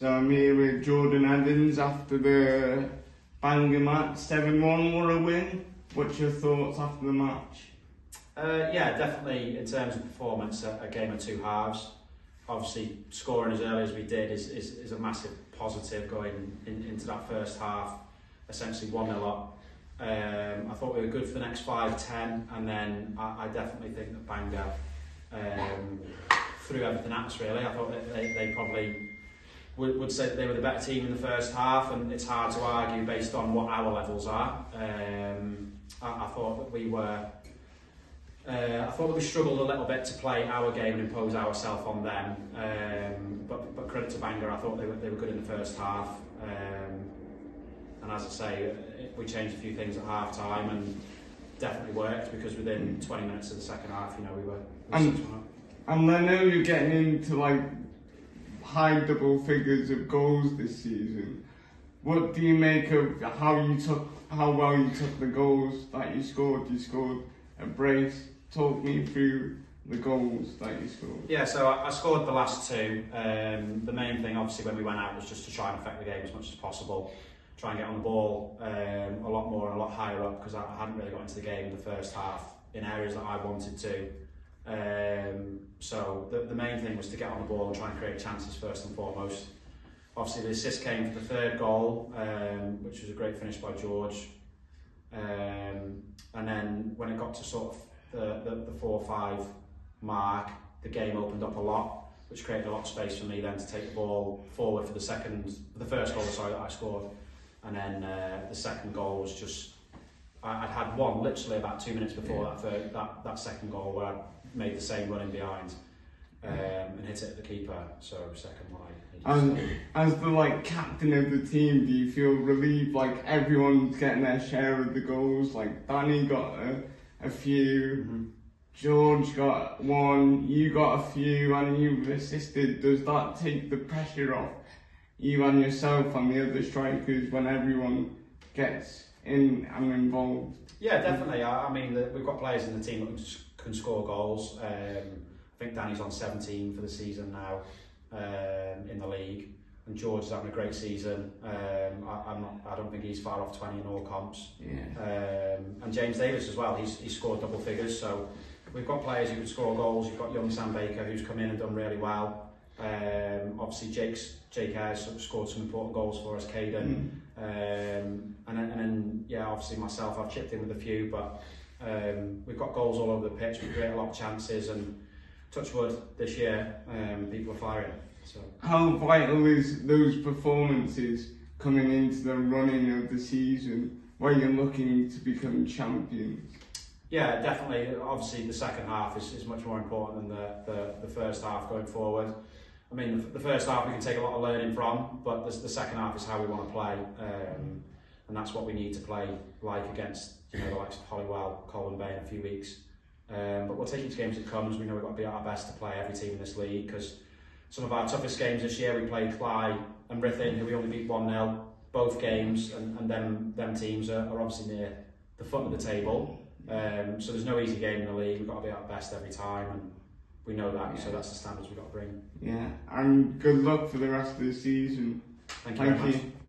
So I'm here with Jordan Evans after the Bangor match. 7-1, what a win. What's your thoughts after the match? Yeah, definitely in terms of performance, a game of two halves. Obviously, scoring as early as we did is a massive positive going into that first half, essentially 1-0 up. I thought we were good for the next 5-10, and then I definitely think that Bangor threw everything at us really. I thought that they probably would say that they were the better team in the first half, and it's hard to argue based on what our levels are. I thought that we were. I thought that we struggled a little bit to play our game and impose ourselves on them. But credit to Bangor, I thought they were good in the first half. And as I say, we changed a few things at half time and definitely worked, because within 20 minutes of the second half, you know, we were 6-1 up. And I know you're getting into like high double figures of goals this season. What do you make of how well you took the goals that you scored? You scored a brace. Talk me through the goals that you scored. Yeah, so I scored the last two. The main thing, obviously, when we went out was just to try and affect the game as much as possible. Try and get on the ball a lot more and a lot higher up, because I hadn't really got into the game in the first half in areas that I wanted to. So the main thing was to get on the ball and try and create chances first and foremost. Obviously, the assist came for the third goal, which was a great finish by George. And then when it got to sort of the 4-5 mark, the game opened up a lot, which created a lot of space for me then to take the ball forward for the first goal, sorry, that I scored. And then the second goal was just, I'd had one literally about 2 minutes before that second goal, where I made the same run in behind and hit it at the keeper. So second one. As the captain of the team, do you feel relieved everyone's getting their share of the goals? Like Danny got a few, George got one, you got a few, and you've assisted. Does that take the pressure off you and yourself and the other strikers when everyone gets in and involved? Yeah, definitely. I mean, we've got players in the team that can score goals. I think Danny's on 17 for the season now in the league, and George is having a great season. I don't think he's far off 20 in all comps. Yeah. And James Davis as well. He's scored double figures. So we've got players who can score goals. You've got young Sam Baker, who's come in and done really well. Obviously Jake has scored some important goals for us, Caden. And then yeah, obviously myself, I've chipped in with a few, but we've got goals all over the pitch. We create a lot of chances, and touch wood, this year people are firing. So how vital is those performances coming into the running of the season where you're looking to become champions? Yeah, definitely. Obviously the second half is much more important than the first half going forward. I mean, the first half we can take a lot of learning from, but the second half is how we want to play, and that's what we need to play like against, you know, the likes of Hollywell, Colwyn Bay in a few weeks. But we'll take each game as it comes. We know we've got to be at our best to play every team in this league, because some of our toughest games this year, we played Clyde and Ruthin, who we only beat 1-0 both games, and them teams are obviously near the foot of the table. So there's no easy game in the league. We've got to be at our best every time, and we know that, so that's the standards we've got to bring. Yeah, and good luck for the rest of the season. Thank you very much.